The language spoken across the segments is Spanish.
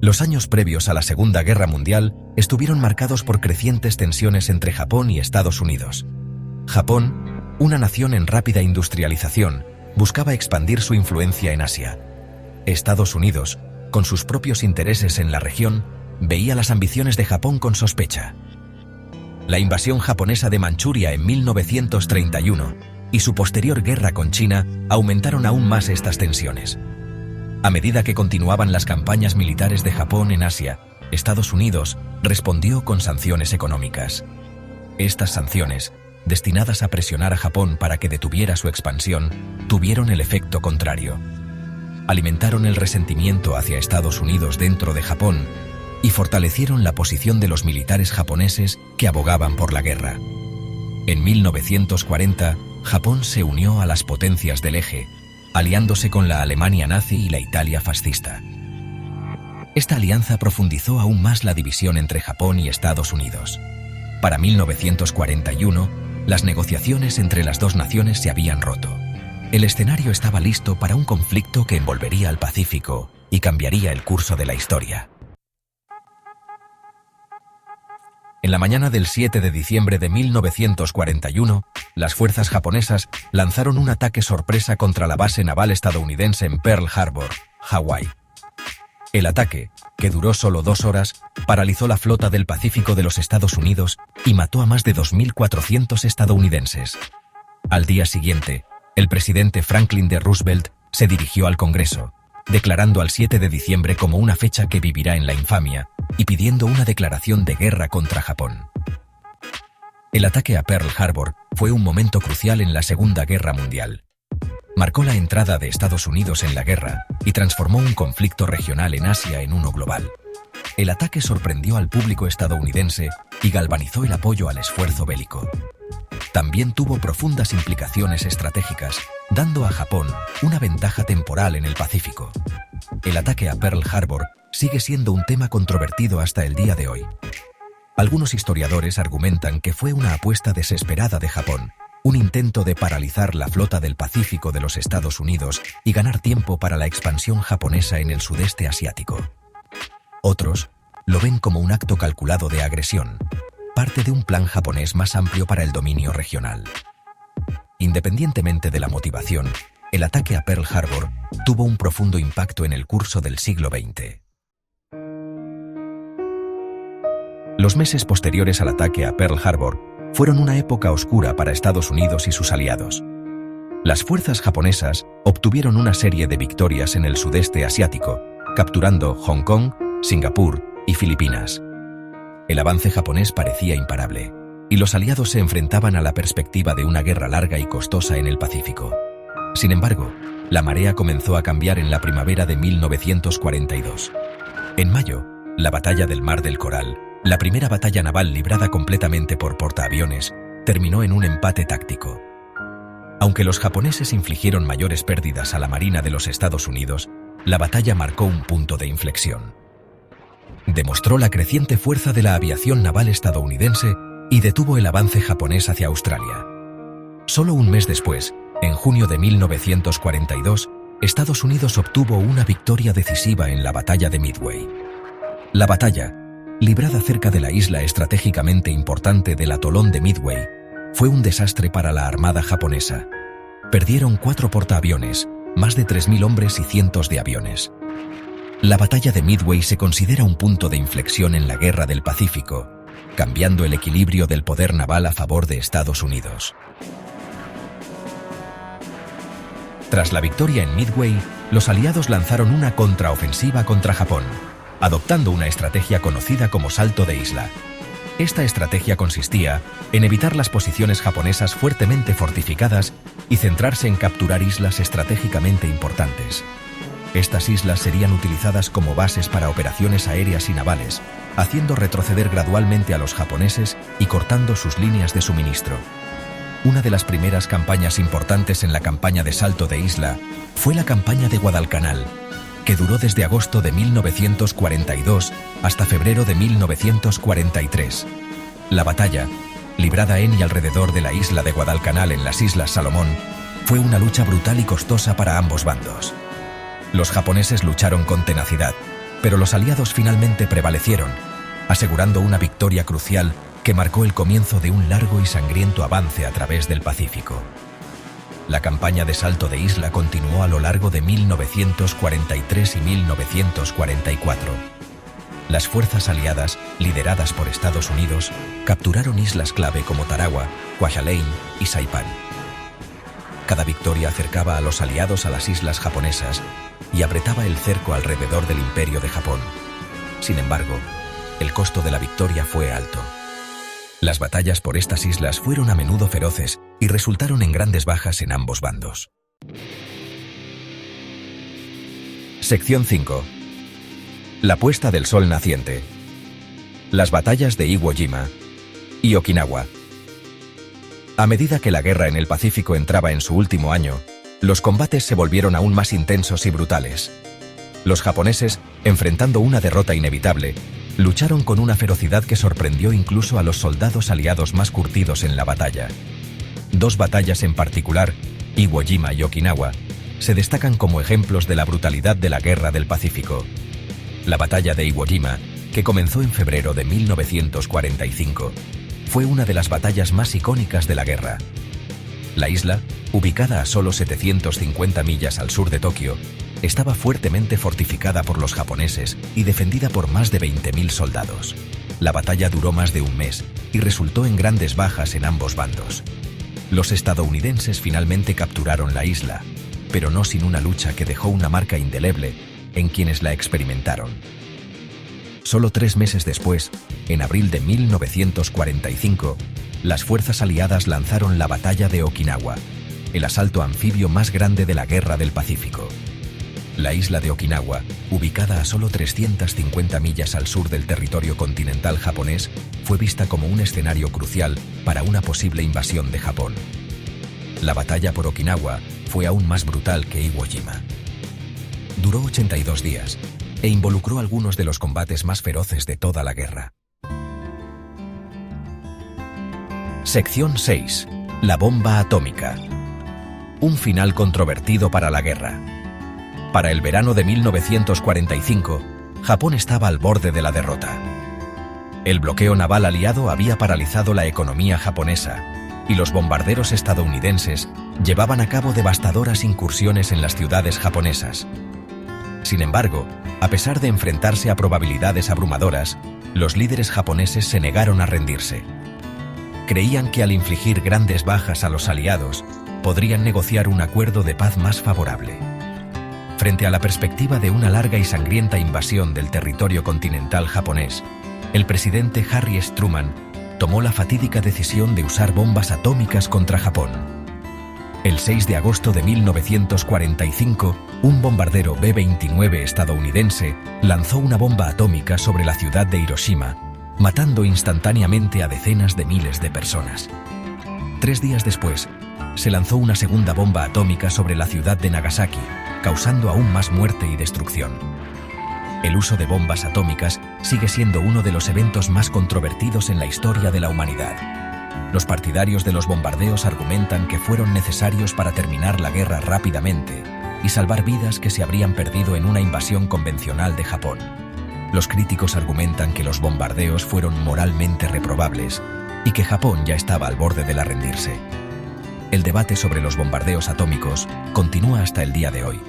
Los años previos a la Segunda Guerra Mundial estuvieron marcados por crecientes tensiones entre Japón y Estados Unidos. Japón, una nación en rápida industrialización, buscaba expandir su influencia en Asia. Estados Unidos, con sus propios intereses en la región, veía las ambiciones de Japón con sospecha. La invasión japonesa de Manchuria en 1931 y su posterior guerra con China aumentaron aún más estas tensiones. A medida que continuaban las campañas militares de Japón en Asia, Estados Unidos respondió con sanciones económicas. Estas sanciones, destinadas a presionar a Japón para que detuviera su expansión, tuvieron el efecto contrario. Alimentaron el resentimiento hacia Estados Unidos dentro de Japón y fortalecieron la posición de los militares japoneses que abogaban por la guerra. En 1940, Japón se unió a las potencias del Eje, aliándose con la Alemania nazi y la Italia fascista. Esta alianza profundizó aún más la división entre Japón y Estados Unidos. Para 1941, las negociaciones entre las dos naciones se habían roto. El escenario estaba listo para un conflicto que envolvería al Pacífico y cambiaría el curso de la historia. En la mañana del 7 de diciembre de 1941, las fuerzas japonesas lanzaron un ataque sorpresa contra la base naval estadounidense en Pearl Harbor, Hawái. El ataque, que duró solo 2 horas, paralizó la flota del Pacífico de los Estados Unidos y mató a más de 2.400 estadounidenses. Al día siguiente, el presidente Franklin D. Roosevelt se dirigió al Congreso, declarando al 7 de diciembre como una fecha que vivirá en la infamia y pidiendo una declaración de guerra contra Japón. El ataque a Pearl Harbor fue un momento crucial en la Segunda Guerra Mundial. Marcó la entrada de Estados Unidos en la guerra y transformó un conflicto regional en Asia en uno global. El ataque sorprendió al público estadounidense y galvanizó el apoyo al esfuerzo bélico. También tuvo profundas implicaciones estratégicas, dando a Japón una ventaja temporal en el Pacífico. El ataque a Pearl Harbor sigue siendo un tema controvertido hasta el día de hoy. Algunos historiadores argumentan que fue una apuesta desesperada de Japón, un intento de paralizar la flota del Pacífico de los Estados Unidos y ganar tiempo para la expansión japonesa en el sudeste asiático. Otros lo ven como un acto calculado de agresión, parte de un plan japonés más amplio para el dominio regional. Independientemente de la motivación, el ataque a Pearl Harbor tuvo un profundo impacto en el curso del siglo XX. Los meses posteriores al ataque a Pearl Harbor fueron una época oscura para Estados Unidos y sus aliados. Las fuerzas japonesas obtuvieron una serie de victorias en el sudeste asiático, capturando Hong Kong, Singapur y Filipinas. El avance japonés parecía imparable, y los aliados se enfrentaban a la perspectiva de una guerra larga y costosa en el Pacífico. Sin embargo, la marea comenzó a cambiar en la primavera de 1942. En mayo, la batalla del Mar del Coral, la primera batalla naval librada completamente por portaaviones, terminó en un empate táctico. Aunque los japoneses infligieron mayores pérdidas a la Marina de los Estados Unidos, la batalla marcó un punto de inflexión. Demostró la creciente fuerza de la aviación naval estadounidense y detuvo el avance japonés hacia Australia. Solo un mes después, en junio de 1942, Estados Unidos obtuvo una victoria decisiva en la batalla de Midway. La batalla, librada cerca de la isla estratégicamente importante del atolón de Midway, fue un desastre para la armada japonesa. Perdieron 4 portaaviones, más de 3.000 hombres y cientos de aviones. La batalla de Midway se considera un punto de inflexión en la Guerra del Pacífico, cambiando el equilibrio del poder naval a favor de Estados Unidos. Tras la victoria en Midway, los aliados lanzaron una contraofensiva contra Japón, adoptando una estrategia conocida como salto de isla. Esta estrategia consistía en evitar las posiciones japonesas fuertemente fortificadas y centrarse en capturar islas estratégicamente importantes. Estas islas serían utilizadas como bases para operaciones aéreas y navales, haciendo retroceder gradualmente a los japoneses y cortando sus líneas de suministro. Una de las primeras campañas importantes en la campaña de salto de isla fue la campaña de Guadalcanal, que duró desde agosto de 1942 hasta febrero de 1943. La batalla, librada en y alrededor de la isla de Guadalcanal en las Islas Salomón, fue una lucha brutal y costosa para ambos bandos. Los japoneses lucharon con tenacidad, pero los aliados finalmente prevalecieron, asegurando una victoria crucial que marcó el comienzo de un largo y sangriento avance a través del Pacífico. La campaña de Salto de Isla continuó a lo largo de 1943 y 1944. Las fuerzas aliadas, lideradas por Estados Unidos, capturaron islas clave como Tarawa, Kwajalein y Saipan. Cada victoria acercaba a los aliados a las islas japonesas y apretaba el cerco alrededor del Imperio de Japón. Sin embargo, el costo de la victoria fue alto. Las batallas por estas islas fueron a menudo feroces y resultaron en grandes bajas en ambos bandos. Sección 5. La puesta del sol naciente. Las batallas de Iwo Jima y Okinawa. A medida que la guerra en el Pacífico entraba en su último año, los combates se volvieron aún más intensos y brutales. Los japoneses, enfrentando una derrota inevitable, lucharon con una ferocidad que sorprendió incluso a los soldados aliados más curtidos en la batalla. Dos batallas en particular, Iwo Jima y Okinawa, se destacan como ejemplos de la brutalidad de la Guerra del Pacífico. La batalla de Iwo Jima, que comenzó en febrero de 1945, fue una de las batallas más icónicas de la guerra. La isla, ubicada a solo 750 millas al sur de Tokio, estaba fuertemente fortificada por los japoneses y defendida por más de 20.000 soldados. La batalla duró más de un mes y resultó en grandes bajas en ambos bandos. Los estadounidenses finalmente capturaron la isla, pero no sin una lucha que dejó una marca indeleble en quienes la experimentaron. Solo 3 meses después, en abril de 1945, las fuerzas aliadas lanzaron la batalla de Okinawa, el asalto anfibio más grande de la Guerra del Pacífico. La isla de Okinawa, ubicada a solo 350 millas al sur del territorio continental japonés, fue vista como un escenario crucial para una posible invasión de Japón. La batalla por Okinawa fue aún más brutal que Iwo Jima. Duró 82 días e involucró algunos de los combates más feroces de toda la guerra. Sección 6. La bomba atómica. Un final controvertido para la guerra. Para el verano de 1945, Japón estaba al borde de la derrota. El bloqueo naval aliado había paralizado la economía japonesa y los bombarderos estadounidenses llevaban a cabo devastadoras incursiones en las ciudades japonesas. Sin embargo, a pesar de enfrentarse a probabilidades abrumadoras, los líderes japoneses se negaron a rendirse. Creían que al infligir grandes bajas a los aliados, podrían negociar un acuerdo de paz más favorable. Frente a la perspectiva de una larga y sangrienta invasión del territorio continental japonés, el presidente Harry S. Truman tomó la fatídica decisión de usar bombas atómicas contra Japón. El 6 de agosto de 1945, un bombardero B-29 estadounidense lanzó una bomba atómica sobre la ciudad de Hiroshima, matando instantáneamente a decenas de miles de personas. 3 días después, se lanzó una segunda bomba atómica sobre la ciudad de Nagasaki, causando aún más muerte y destrucción. El uso de bombas atómicas sigue siendo uno de los eventos más controvertidos en la historia de la humanidad. Los partidarios de los bombardeos argumentan que fueron necesarios para terminar la guerra rápidamente y salvar vidas que se habrían perdido en una invasión convencional de Japón. Los críticos argumentan que los bombardeos fueron moralmente reprobables y que Japón ya estaba al borde de la rendirse. El debate sobre los bombardeos atómicos continúa hasta el día de hoy,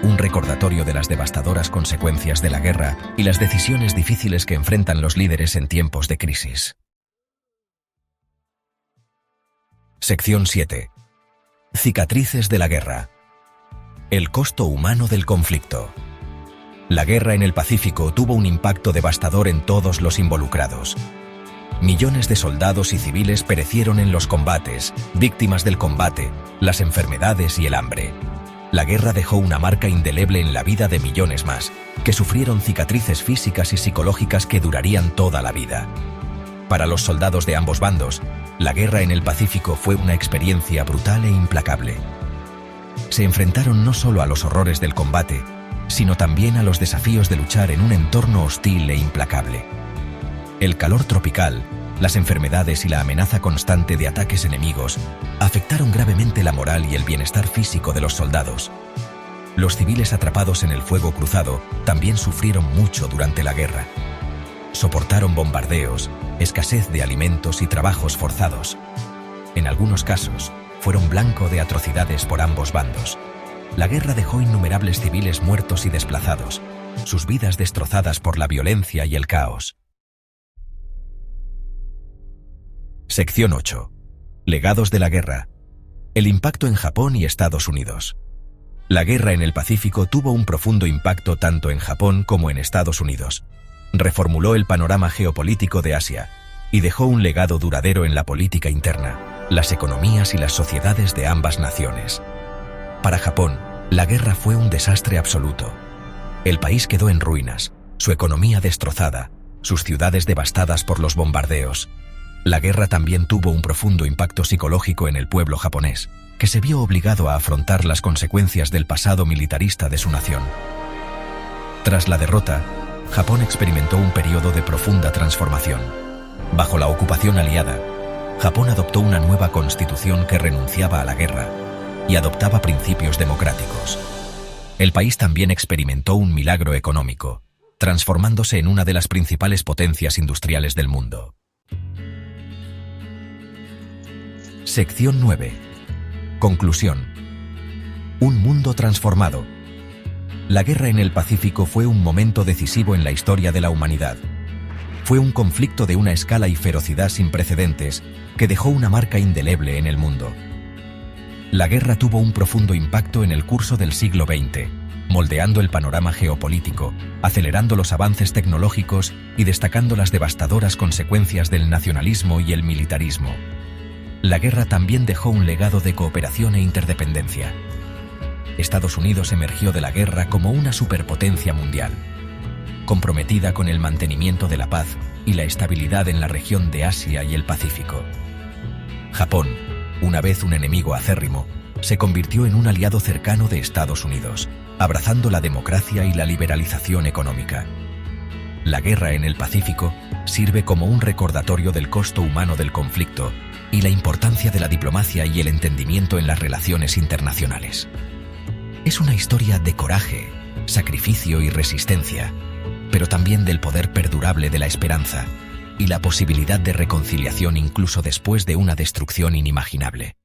un recordatorio de las devastadoras consecuencias de la guerra y las decisiones difíciles que enfrentan los líderes en tiempos de crisis. Sección 7. Cicatrices de la guerra. El costo humano del conflicto. La guerra en el Pacífico tuvo un impacto devastador en todos los involucrados. Millones de soldados y civiles perecieron en los combates, víctimas del combate, las enfermedades y el hambre. La guerra dejó una marca indeleble en la vida de millones más, que sufrieron cicatrices físicas y psicológicas que durarían toda la vida. Para los soldados de ambos bandos, la guerra en el Pacífico fue una experiencia brutal e implacable. Se enfrentaron no solo a los horrores del combate, sino también a los desafíos de luchar en un entorno hostil e implacable. El calor tropical, las enfermedades y la amenaza constante de ataques enemigos afectaron gravemente la moral y el bienestar físico de los soldados. Los civiles atrapados en el fuego cruzado también sufrieron mucho durante la guerra. Soportaron bombardeos, escasez de alimentos y trabajos forzados. En algunos casos, fueron blanco de atrocidades por ambos bandos. La guerra dejó innumerables civiles muertos y desplazados, sus vidas destrozadas por la violencia y el caos. Sección 8. Legados de la guerra. El impacto en Japón y Estados Unidos. La guerra en el Pacífico tuvo un profundo impacto tanto en Japón como en Estados Unidos. Reformuló el panorama geopolítico de Asia y dejó un legado duradero en la política interna, las economías y las sociedades de ambas naciones. Para Japón, la guerra fue un desastre absoluto. El país quedó en ruinas, su economía destrozada, sus ciudades devastadas por los bombardeos. La guerra también tuvo un profundo impacto psicológico en el pueblo japonés, que se vio obligado a afrontar las consecuencias del pasado militarista de su nación. Tras la derrota, Japón experimentó un periodo de profunda transformación. Bajo la ocupación aliada, Japón adoptó una nueva constitución que renunciaba a la guerra y adoptaba principios democráticos. El país también experimentó un milagro económico, transformándose en una de las principales potencias industriales del mundo. Sección 9. Conclusión. Un mundo transformado. La guerra en el Pacífico fue un momento decisivo en la historia de la humanidad. Fue un conflicto de una escala y ferocidad sin precedentes que dejó una marca indeleble en el mundo. La guerra tuvo un profundo impacto en el curso del siglo XX, moldeando el panorama geopolítico, acelerando los avances tecnológicos y destacando las devastadoras consecuencias del nacionalismo y el militarismo. La guerra también dejó un legado de cooperación e interdependencia. Estados Unidos emergió de la guerra como una superpotencia mundial, comprometida con el mantenimiento de la paz y la estabilidad en la región de Asia y el Pacífico. Japón, una vez un enemigo acérrimo, se convirtió en un aliado cercano de Estados Unidos, abrazando la democracia y la liberalización económica. La guerra en el Pacífico sirve como un recordatorio del costo humano del conflicto y la importancia de la diplomacia y el entendimiento en las relaciones internacionales. Es una historia de coraje, sacrificio y resistencia, pero también del poder perdurable de la esperanza y la posibilidad de reconciliación incluso después de una destrucción inimaginable.